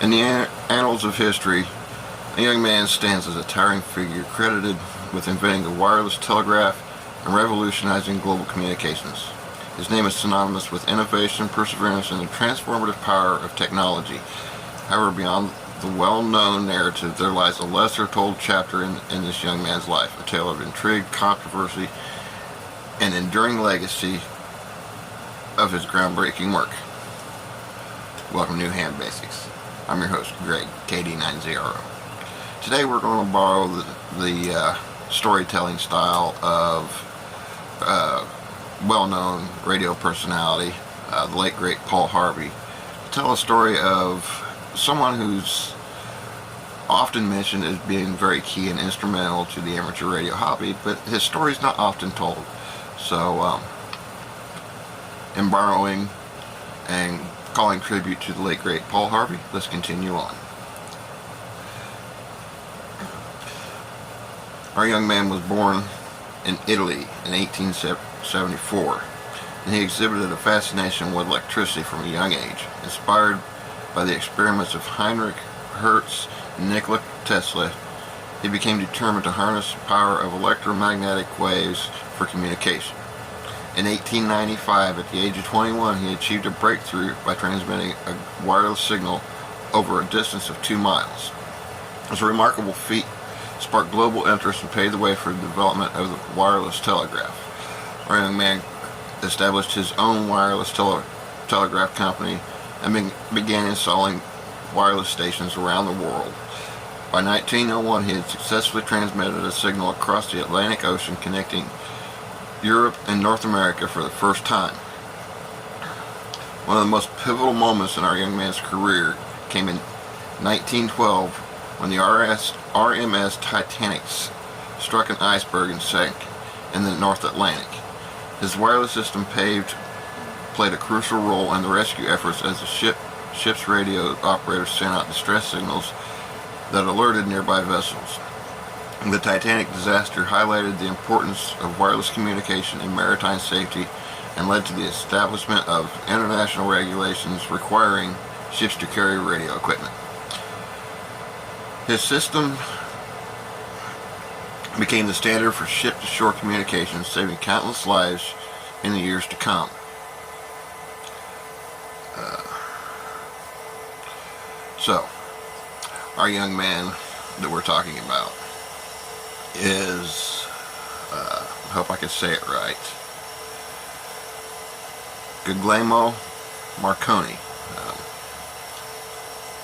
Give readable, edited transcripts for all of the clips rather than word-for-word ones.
In the annals of history, a young man stands as a towering figure credited with inventing the wireless telegraph and revolutionizing global communications. His name is synonymous with innovation, perseverance, and the transformative power of technology. However, beyond the well-known narrative, there lies a lesser-told chapter in this young man's life, a tale of intrigue, controversy, and enduring legacy of his groundbreaking work. Welcome to New Hand Basics. I'm your host, Greg, KD90. Today we're going to borrow the storytelling style of well-known radio personality, the late great Paul Harvey, to tell a story of someone who's often mentioned as being very key and instrumental to the amateur radio hobby, but his story's not often told. So, in borrowing and calling tribute to the late great Paul Harvey, let's continue on. Our young man was born in Italy in 1874, and he exhibited a fascination with electricity from a young age. Inspired by the experiments of Heinrich Hertz and Nikola Tesla, he became determined to harness the power of electromagnetic waves for communication. In 1895, at the age of 21, he achieved a breakthrough by transmitting a wireless signal over a distance of 2 miles. This remarkable feat sparked global interest and paved the way for the development of the wireless telegraph. Our young man established his own wireless telegraph company and began installing wireless stations around the world. By 1901, he had successfully transmitted a signal across the Atlantic Ocean, connecting Europe and North America for the first time. One of the most pivotal moments in our young man's career came in 1912 when the RMS Titanic struck an iceberg and sank in the North Atlantic. His wireless system played a crucial role in the rescue efforts as the ship's radio operators sent out distress signals that alerted nearby vessels. The Titanic disaster highlighted the importance of wireless communication in maritime safety and led to the establishment of international regulations requiring ships to carry radio equipment. His system became the standard for ship-to-shore communications, saving countless lives in the years to come. So, our young man that we're talking about is, I hope I can say it right, Guglielmo Marconi.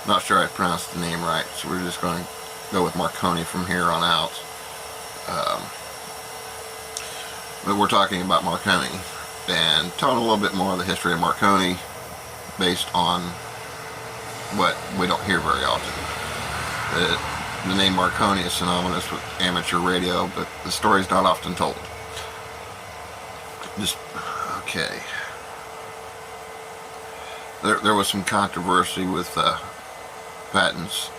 Not sure I pronounced the name right, so we're just going to go with Marconi from here on out. But we're talking about Marconi and telling a little bit more of the history of Marconi based on what we don't hear very often. The name Marconi is synonymous with amateur radio, but the story is not often told. Okay. There was some controversy with patents.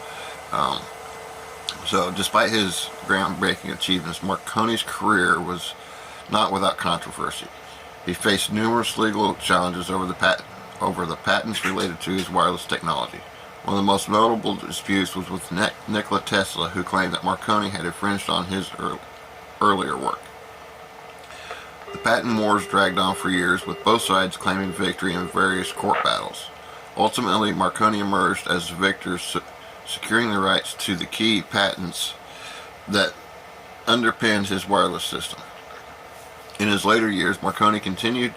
So despite his groundbreaking achievements, Marconi's career was not without controversy. He faced numerous legal challenges over the patents related to his wireless technology. One of the most notable disputes was with Nikola Tesla, who claimed that Marconi had infringed on his earlier work. The patent wars dragged on for years, with both sides claiming victory in various court battles. Ultimately, Marconi emerged as the victor, securing the rights to the key patents that underpinned his wireless system. In his later years, Marconi continued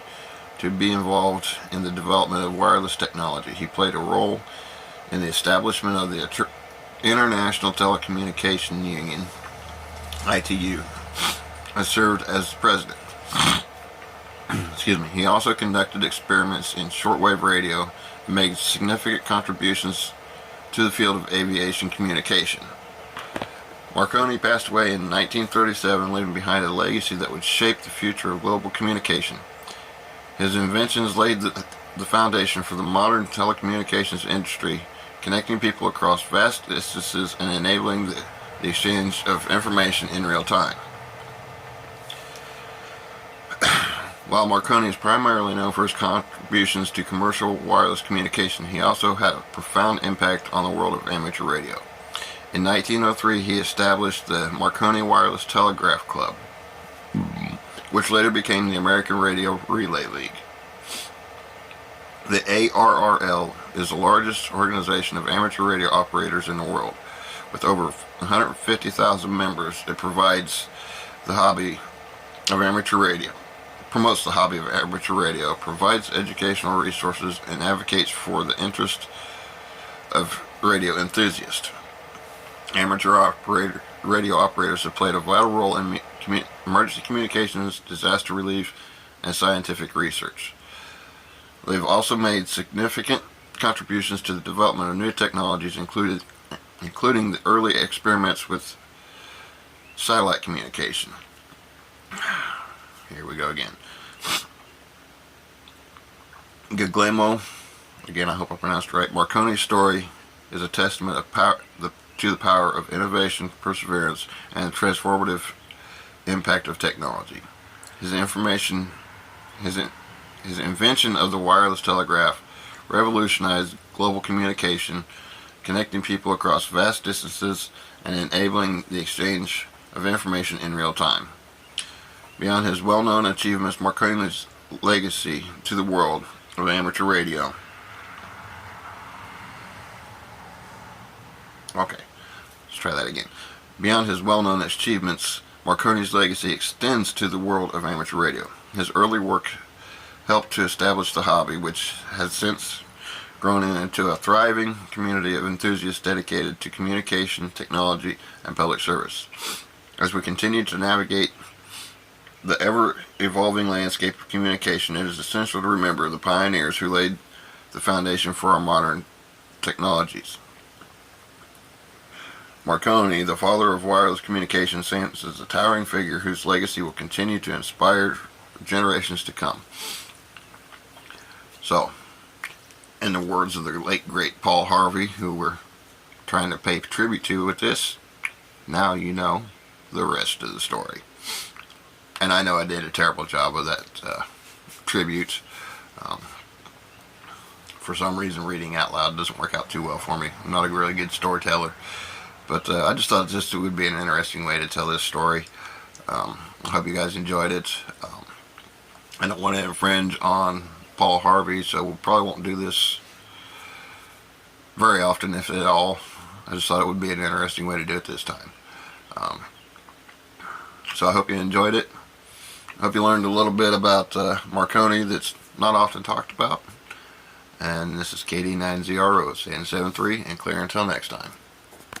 to be involved in the development of wireless technology. He played a role in the establishment of the International Telecommunication Union, ITU, and served as president. Excuse me. He also conducted experiments in shortwave radio and made significant contributions to the field of aviation communication. Marconi passed away in 1937, leaving behind a legacy that would shape the future of global communication. His inventions laid the foundation for the modern telecommunications industry, connecting people across vast distances and enabling the exchange of information in real time. While Marconi is primarily known for his contributions to commercial wireless communication, he also had a profound impact on the world of amateur radio. In 1903, he established the Marconi Wireless Telegraph Club, which later became the American Radio Relay League. The ARRL is the largest organization of amateur radio operators in the world. With over 150,000 members, it promotes the hobby of amateur radio, provides educational resources, and advocates for the interest of radio enthusiasts. Amateur radio operators have played a vital role in emergency communications, disaster relief, and scientific research. They've also made significant contributions to the development of new technologies, including the early experiments with satellite communication. Here we go again. Guglielmo, again I hope I pronounced it right, Marconi's story is a testament to the power of innovation, perseverance, and the transformative impact of technology. His invention of the wireless telegraph revolutionized global communication, connecting people across vast distances and enabling the exchange of information in real time. Beyond his well-known achievements, Marconi's legacy to the world of amateur radio. Okay, let's try that again. Beyond his well-known achievements, Marconi's legacy extends to the world of amateur radio. His early work helped to establish the hobby, which has since grown into a thriving community of enthusiasts dedicated to communication, technology, and public service. As we continue to navigate the ever-evolving landscape of communication, it is essential to remember the pioneers who laid the foundation for our modern technologies. Marconi, the father of wireless communication, stands as a towering figure whose legacy will continue to inspire generations to come. So, in the words of the late great Paul Harvey, who we're trying to pay tribute to with this, now you know the rest of the story. And I know I did a terrible job of that tribute. For some reason, reading out loud doesn't work out too well for me. I'm not a really good storyteller. But I just thought it would be an interesting way to tell this story. I hope you guys enjoyed it. I don't want to infringe on Paul Harvey, so we probably won't do this very often, if at all. I just thought it would be an interesting way to do it this time. So I hope you enjoyed it. I hope you learned a little bit about Marconi that's not often talked about. And this is KD9ZRO saying 7-3 and clear until next time.